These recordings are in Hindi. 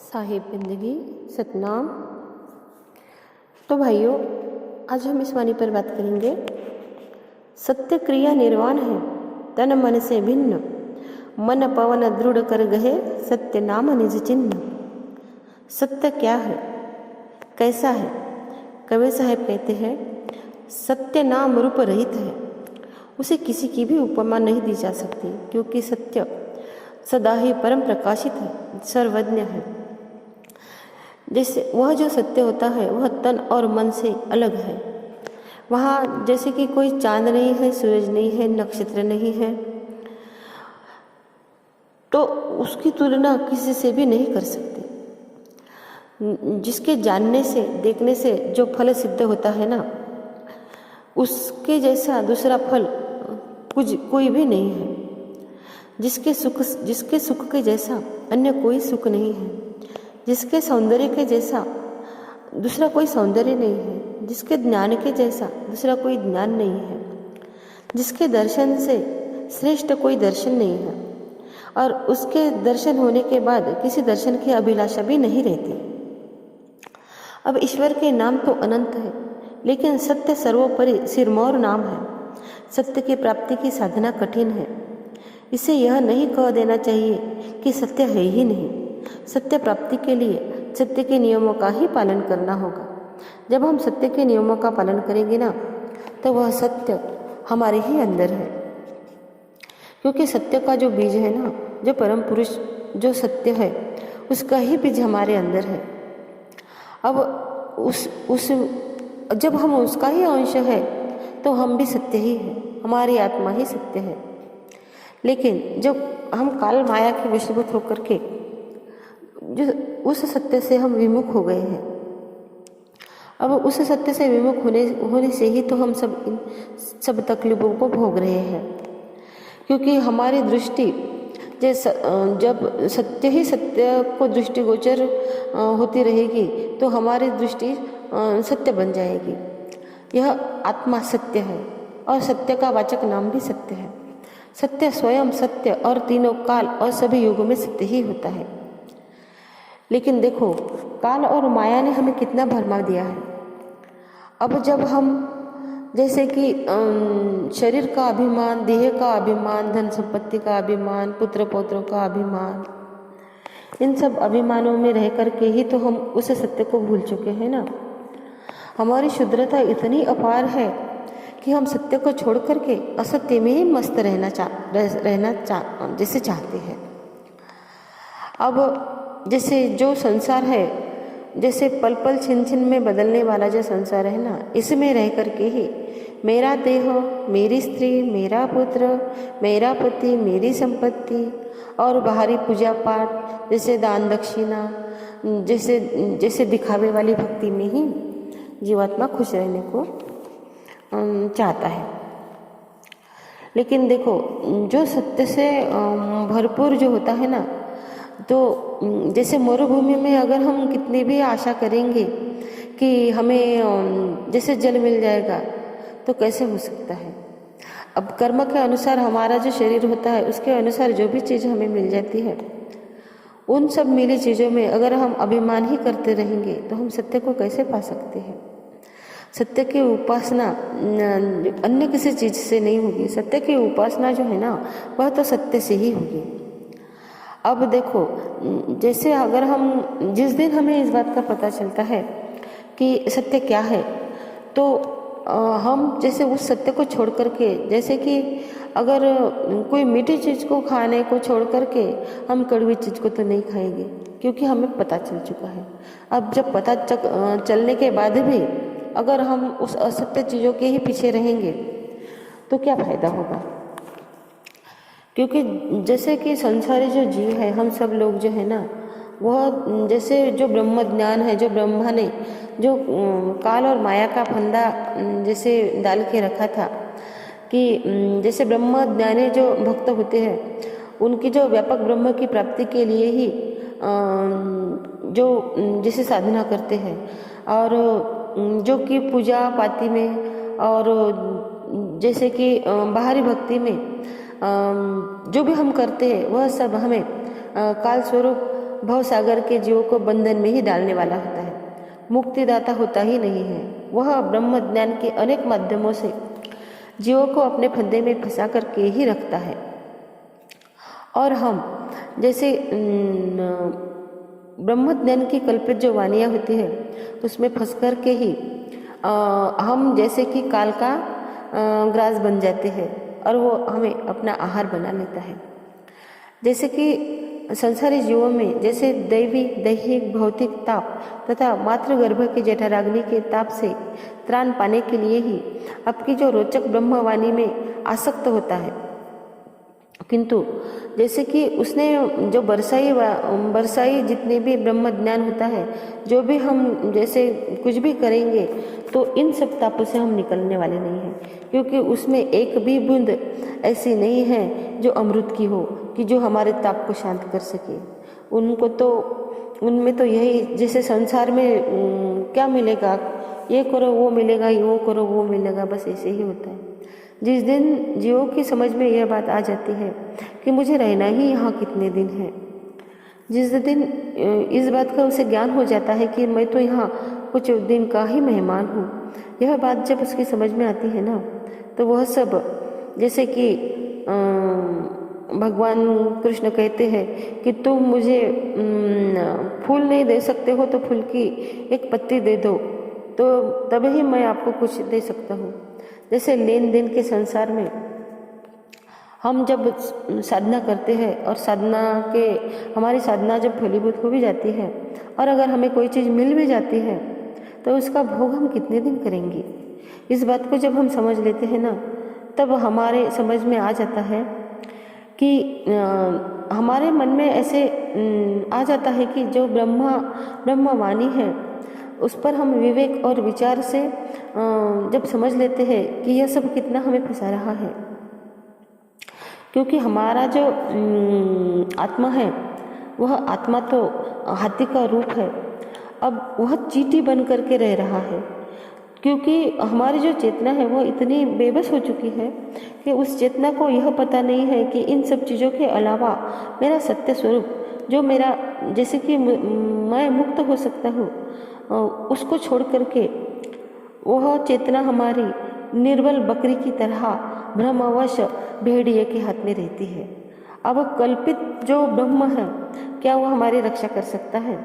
साहिब जिंदगी सतनाम। तो भाइयों, आज हम इस वाणी पर बात करेंगे। सत्य क्रिया निर्वाण है, तन मन से भिन्न, मन पवन दृढ़ कर गहे, सत्य नाम निज चिन्ह। सत्य क्या है, कैसा है? कबीर साहब कहते हैं, सत्य नाम रूप रहित है, उसे किसी की भी उपमा नहीं दी जा सकती, क्योंकि सत्य सदा ही परम प्रकाशित है, सर्वज्ञ है। जैसे वह जो सत्य होता है वह तन और मन से अलग है। वहाँ जैसे कि कोई चांद नहीं है, सूरज नहीं है, नक्षत्र नहीं है, तो उसकी तुलना किसी से भी नहीं कर सकते। जिसके जानने से, देखने से जो फल सिद्ध होता है ना, उसके जैसा दूसरा फल कोई भी नहीं है। जिसके सुख के जैसा अन्य कोई सुख नहीं है। जिसके सौंदर्य के जैसा दूसरा कोई सौंदर्य नहीं है। जिसके ज्ञान के जैसा दूसरा कोई ज्ञान नहीं है। जिसके दर्शन से श्रेष्ठ कोई दर्शन नहीं है, और उसके दर्शन होने के बाद किसी दर्शन की अभिलाषा भी नहीं रहती। अब ईश्वर के नाम तो अनंत है, लेकिन सत्य सर्वोपरि सिरमौर नाम है। सत्य की प्राप्ति की साधना कठिन है। इसे यह नहीं कह देना चाहिए कि सत्य है ही नहीं। सत्य प्राप्ति के लिए सत्य के नियमों का ही पालन करना होगा। जब हम सत्य के नियमों का पालन करेंगे ना, तो वह सत्य हमारे ही अंदर है। क्योंकि सत्य का जो बीज है ना, जो परम पुरुष जो सत्य है, उसका ही बीज हमारे अंदर है। अब उस जब हम उसका ही अंश है, तो हम भी सत्य ही हैं, हमारी आत्मा ही सत्य है। लेकिन जब हम काल माया के वशीभूत होकर के जो उस सत्य से हम विमुख हो गए हैं, अब उस सत्य से विमुख होने से ही तो हम सब तकलीफों को भोग रहे हैं। क्योंकि हमारी दृष्टि जब सत्य ही सत्य को दृष्टिगोचर होती रहेगी, तो हमारी दृष्टि सत्य बन जाएगी। यह आत्मा सत्य है, और सत्य का वाचक नाम भी सत्य है। सत्य स्वयं सत्य और तीनों काल और सभी युगों में सत्य ही होता है। लेकिन देखो, काल और माया ने हमें कितना भरमा दिया है। अब जब हम जैसे कि शरीर का अभिमान, देह का अभिमान, धन संपत्ति का अभिमान, पुत्र पौत्रों का अभिमान, इन सब अभिमानों में रह करके ही तो हम उस सत्य को भूल चुके हैं ना। हमारी शुद्रता इतनी अपार है कि हम सत्य को छोड़ करके असत्य में ही मस्त रहना जैसे चाहते हैं। अब जैसे जो संसार है, जैसे पल पल छिन छिन में बदलने वाला जो संसार है ना, इसमें रह करके ही मेरा देह, मेरी स्त्री, मेरा पुत्र, मेरा पति, मेरी संपत्ति और बाहरी पूजा पाठ, जैसे दान दक्षिणा, जैसे दिखावे वाली भक्ति में ही जीवात्मा खुश रहने को चाहता है। लेकिन देखो, जो सत्य से भरपूर जो होता है ना, तो जैसे मरुभूमि में अगर हम कितनी भी आशा करेंगे कि हमें जैसे जल मिल जाएगा, तो कैसे हो सकता है। अब कर्म के अनुसार हमारा जो शरीर होता है, उसके अनुसार जो भी चीज़ हमें मिल जाती है, उन सब मिली चीज़ों में अगर हम अभिमान ही करते रहेंगे, तो हम सत्य को कैसे पा सकते हैं। सत्य की उपासना अन्य किसी चीज़ से नहीं होगी। सत्य की उपासना जो है ना, वह तो सत्य से ही होगी। अब देखो, जैसे अगर हम जिस दिन हमें इस बात का पता चलता है कि सत्य क्या है, तो हम जैसे उस सत्य को छोड़ करके, जैसे कि अगर कोई मीठी चीज़ को खाने को छोड़ करके हम कड़वी चीज़ को तो नहीं खाएंगे, क्योंकि हमें पता चल चुका है। अब जब पता चलने के बाद भी अगर हम उस असत्य चीज़ों के ही पीछे रहेंगे, तो क्या फायदा होगा। क्योंकि जैसे कि संसारी जो जीव है, हम सब लोग जो है ना, वह जैसे जो ब्रह्म ज्ञान है, जो ब्रह्मा ने जो काल और माया का फंदा जैसे डाल के रखा था, कि जैसे ब्रह्म ज्ञानी जो भक्त होते हैं, उनकी जो व्यापक ब्रह्म की प्राप्ति के लिए ही जो जैसे साधना करते हैं, और जो कि पूजा पाती में और जैसे कि बाहरी भक्ति में जो भी हम करते हैं, वह सब हमें काल स्वरूप भवसागर के जीवों को बंधन में ही डालने वाला होता है, मुक्तिदाता होता ही नहीं है। वह ब्रह्म ज्ञान के अनेक माध्यमों से जीवों को अपने फंदे में फंसा करके ही रखता है। और हम जैसे ब्रह्म ज्ञान की कल्पित जो वाणियाँ होती है उसमें फंस कर के ही हम जैसे कि काल का ग्रास बन जाते हैं और वो हमें अपना आहार बना लेता है। जैसे कि संसारी जीवों में जैसे दैवी दैहिक भौतिक ताप तथा मातृगर्भ के जठराग्नि के ताप से त्राण पाने के लिए ही आपकी जो रोचक ब्रह्मवाणी में आसक्त होता है, किंतु जैसे कि उसने जो बरसाई जितने भी ब्रह्म ज्ञान होता है, जो भी हम जैसे कुछ भी करेंगे तो इन सब तापों से हम निकलने वाले नहीं हैं, क्योंकि उसमें एक भी बूंद ऐसी नहीं है जो अमृत की हो कि जो हमारे ताप को शांत कर सके। उनमें तो यही जैसे संसार में क्या मिलेगा, ये करो वो मिलेगा, वो करो वो मिलेगा, बस ऐसे ही होता है। जिस दिन जीवों की समझ में यह बात आ जाती है कि मुझे रहना ही यहाँ कितने दिन है, जिस दिन इस बात का उसे ज्ञान हो जाता है कि मैं तो यहाँ कुछ दिन का ही मेहमान हूँ, यह बात जब उसकी समझ में आती है ना, तो वह सब जैसे कि भगवान कृष्ण कहते हैं कि तुम मुझे फूल नहीं दे सकते हो तो फूल की एक पत्ती दे दो, तो तभी मैं आपको कुछ दे सकता हूँ। जैसे लेन देन के संसार में हम जब साधना करते हैं और हमारी साधना जब फलीभूत हो भी जाती है और अगर हमें कोई चीज़ मिल भी जाती है तो उसका भोग हम कितने दिन करेंगे। इस बात को जब हम समझ लेते हैं ना, तब हमारे समझ में आ जाता है कि हमारे मन में ऐसे आ जाता है कि जो ब्रह्मवाणी है उस पर हम विवेक और विचार से जब समझ लेते हैं कि यह सब कितना हमें फंसा रहा है, क्योंकि हमारा जो आत्मा है वह आत्मा तो हाथी का रूप है, अब वह चींटी बन करके रह रहा है, क्योंकि हमारी जो चेतना है वो इतनी बेबस हो चुकी है कि उस चेतना को यह पता नहीं है कि इन सब चीज़ों के अलावा मेरा सत्य स्वरूप जो मेरा जैसे कि मैं मुक्त हो सकता हूँ, उसको छोड़ करके वह चेतना हमारी निर्बल बकरी की तरह भ्रमवश भेड़िए के हाथ में रहती है। अब कल्पित जो ब्रह्म है क्या वह हमारी रक्षा कर सकता है?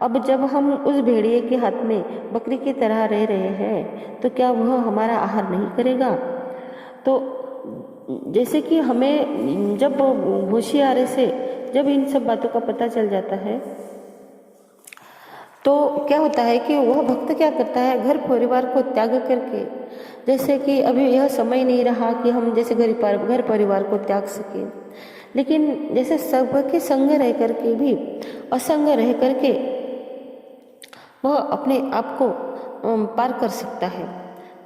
अब जब हम उस भेड़िए के हाथ में बकरी की तरह रह रहे हैं तो क्या वह हमारा आहार नहीं करेगा? तो जैसे कि हमें जब होशियारे से जब इन सब बातों का पता चल जाता है तो क्या होता है कि वह भक्त क्या करता है, घर परिवार को त्याग करके, जैसे कि अभी यह समय नहीं रहा कि हम जैसे घर परिवार को त्याग सके, लेकिन जैसे सबके संग रह करके भी असंग रह करके वह अपने आप को पार कर सकता है।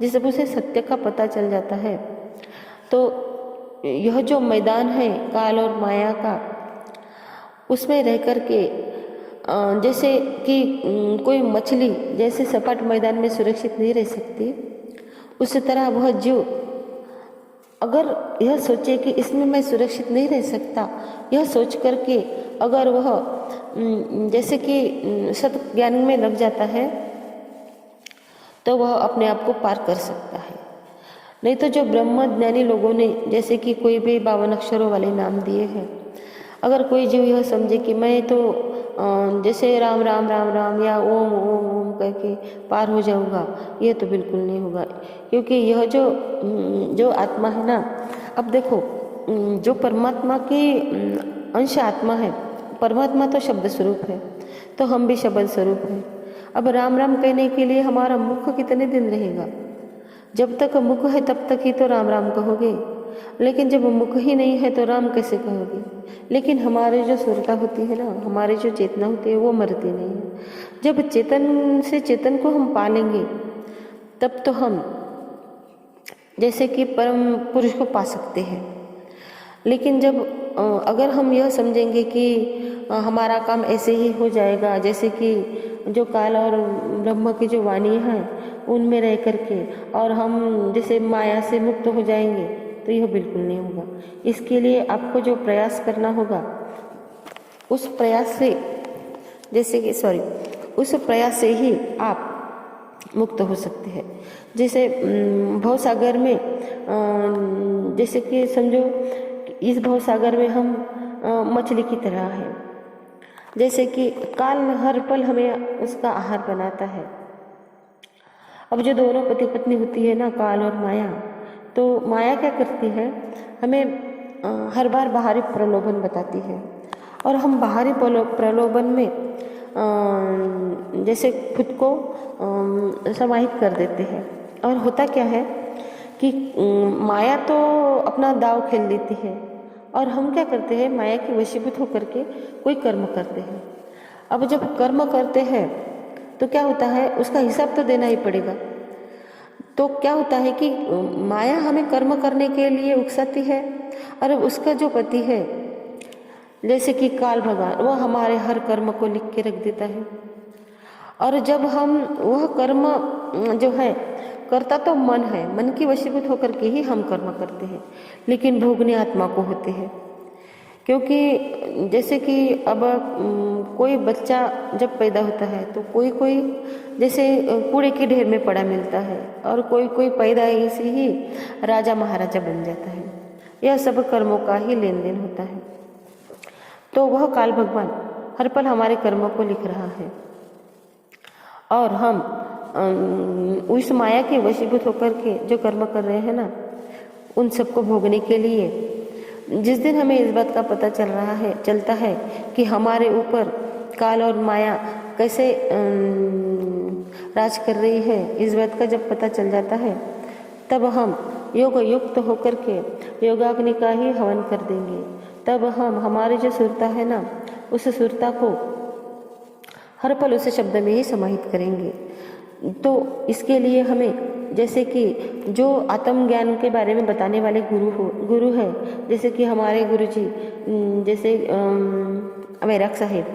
जब उसे सत्य का पता चल जाता है तो यह जो मैदान है काल और माया का, उसमें रह करके जैसे कि कोई मछली जैसे सपाट मैदान में सुरक्षित नहीं रह सकती, उसी तरह वह जीव अगर यह सोचे कि इसमें मैं सुरक्षित नहीं रह सकता, यह सोच करके अगर वह जैसे कि सत ज्ञान में लग जाता है तो वह अपने आप को पार कर सकता है। नहीं तो जो ब्रह्म ज्ञानी लोगों ने जैसे कि कोई भी 52 अक्षरों वाले नाम दिए हैं, अगर कोई जीव यह समझे कि मैं तो जैसे राम राम राम राम या ओम ओम ओम करके पार हो जाऊंगा, यह तो बिल्कुल नहीं होगा, क्योंकि यह जो आत्मा है ना, अब देखो जो परमात्मा की अंश आत्मा है, परमात्मा तो शब्द स्वरूप है, तो हम भी शब्द स्वरूप हैं। अब राम राम कहने के लिए हमारा मुख कितने दिन रहेगा? जब तक मुख है तब तक ही तो राम राम कहोगे, लेकिन जब मुख ही नहीं है तो राम कैसे कहोगे? लेकिन हमारे जो सुरता होती है ना, हमारी जो चेतना होती है वो मरती नहीं है। जब चेतन से चेतन को हम पालेंगे तब तो हम जैसे कि परम पुरुष को पा सकते हैं। लेकिन जब अगर हम यह समझेंगे कि हमारा काम ऐसे ही हो जाएगा, जैसे कि जो काल और ब्रह्म की जो वाणी है उनमें रह करके और हम जैसे माया से मुक्त हो जाएंगे, तो यह बिल्कुल नहीं होगा। इसके लिए आपको जो प्रयास करना होगा उस प्रयास से उस प्रयास से ही आप मुक्त हो सकते हैं। जैसे भव सागर में जैसे कि समझो इस भव सागर में हम मछली की तरह है। जैसे कि काल हर पल हमें उसका आहार बनाता है। अब जो दोनों पति पत्नी होती है ना, काल और माया, तो माया क्या करती है, हमें हर बार बाहरी प्रलोभन बताती है और हम बाहरी प्रलोभन में जैसे खुद को समाहित कर देते हैं। और होता क्या है कि माया तो अपना दाव खेल लेती है और हम क्या करते हैं, माया के वशीभूत होकर के कोई कर्म करते हैं। अब जब कर्म करते हैं तो क्या होता है, उसका हिसाब तो देना ही पड़ेगा। तो क्या होता है कि माया हमें कर्म करने के लिए उकसाती है और उसका जो पति है जैसे कि काल भगवान, वह हमारे हर कर्म को लिख के रख देता है। और जब हम वह कर्म जो है, करता तो मन है, मन की वशीभूत होकर के ही हम कर्म करते हैं, लेकिन भोगने आत्मा को होते हैं। क्योंकि जैसे कि अब कोई बच्चा जब पैदा होता है तो कोई जैसे कूड़े के ढेर में पड़ा मिलता है और कोई पैदा ऐसे ही राजा महाराजा बन जाता है। यह सब कर्मों का ही लेन देन होता है। तो वह काल भगवान हर पल हमारे कर्मों को लिख रहा है और हम उस माया के वशीभूत होकर के जो कर्म कर रहे हैं ना, उन सबको भोगने के लिए जिस दिन हमें इस बात का पता चलता है कि हमारे ऊपर काल और माया कैसे राज कर रही है, इस बात का जब पता चल जाता है, तब हम योग युक्त होकर के योगाग्नि का ही हवन कर देंगे। तब हम हमारी जो सुरता है ना, उस सुरता को हर पल उस शब्द में ही समाहित करेंगे। तो इसके लिए हमें जैसे कि जो आत्मज्ञान के बारे में बताने वाले गुरु है, जैसे कि हमारे गुरु जी, जैसे वैराग साहेब,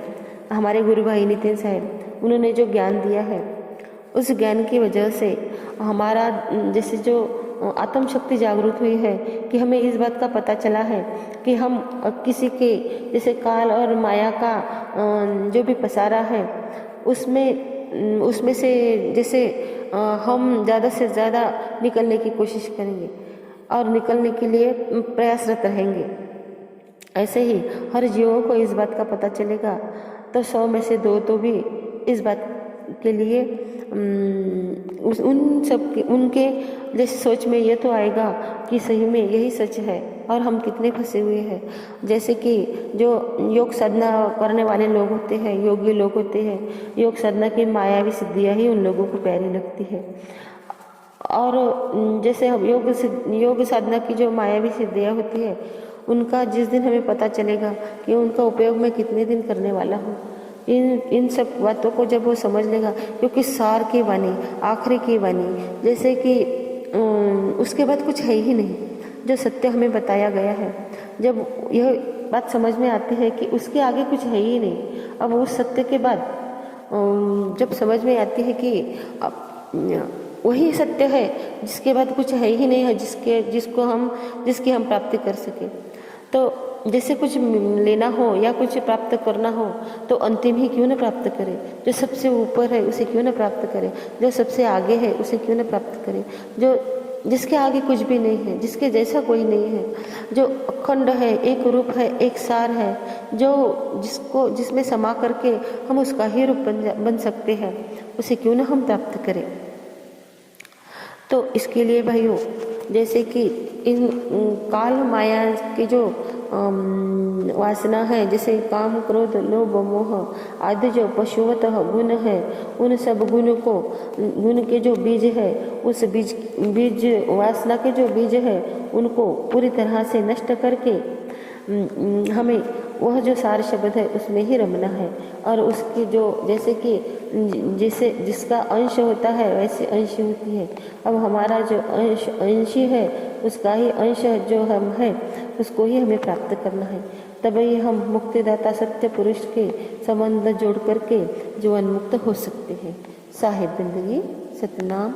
हमारे गुरु भाई नितिन साहेब, उन्होंने जो ज्ञान दिया है, उस ज्ञान की वजह से हमारा जैसे जो आत्म शक्ति जागृत हुई है कि हमें इस बात का पता चला है कि हम किसी के जैसे काल और माया का जो भी पसारा है उसमें से जैसे हम ज़्यादा से ज़्यादा निकलने की कोशिश करेंगे और निकलने के लिए प्रयासरत रहेंगे। ऐसे ही हर जीवों को इस बात का पता चलेगा तो 100 में से 2 तो भी इस बात के लिए उनके जैसे सोच में ये तो आएगा कि सही में यही सच है और हम कितने फंसे हुए हैं। जैसे कि जो योग साधना करने वाले लोग होते हैं, योगी लोग होते हैं, योग साधना की मायावी सिद्धियाँ ही उन लोगों को प्यारी लगती है। और जैसे हम योग साधना की जो मायावी सिद्धियाँ होती है, उनका जिस दिन हमें पता चलेगा कि उनका उपयोग मैं कितने दिन करने वाला हूँ, इन सब बातों को जब वो समझ लेगा, क्योंकि सार की वाणी, आखिरी की वाणी, जैसे कि उसके बाद कुछ है ही नहीं, जो सत्य हमें बताया गया है, जब यह बात समझ में आती है कि उसके आगे कुछ है ही नहीं, अब उस सत्य के बाद जब समझ में आती है कि वही सत्य है जिसके बाद कुछ है ही नहीं है, जिसकी हम प्राप्ति कर सके। तो जैसे कुछ लेना हो या कुछ प्राप्त करना हो तो अंतिम ही क्यों न प्राप्त करें, जो सबसे ऊपर है उसे क्यों न प्राप्त करें, जो सबसे आगे है उसे क्यों न प्राप्त करें, जिसके आगे कुछ भी नहीं है, जिसके जैसा कोई नहीं है, जो अखंड है, एक रूप है, एक सार है, जिसमें समा करके हम उसका ही रूप बन सकते हैं, उसे क्यों न हम प्राप्त करें। तो इसके लिए भाइयों, जैसे कि इन काल माया की जो वासना है, जैसे काम क्रोध लोभ मोह आदि जो पशुवतः गुण है, उन सब गुण के जो बीज है, उस बीज वासना के जो बीज है, उनको पूरी तरह से नष्ट करके हमें वह जो सार शब्द है उसमें ही रमना है। और उसकी जो जैसे कि जिसका अंश होता है वैसे अंश होती है। अब हमारा जो अंशी है उसका ही अंश जो हम है उसको ही हमें प्राप्त करना है। तभी हम मुक्तिदाता सत्य पुरुष के संबंध जोड़ करके जीवन मुक्त हो सकते हैं। साहिब जिंदगी सतनाम।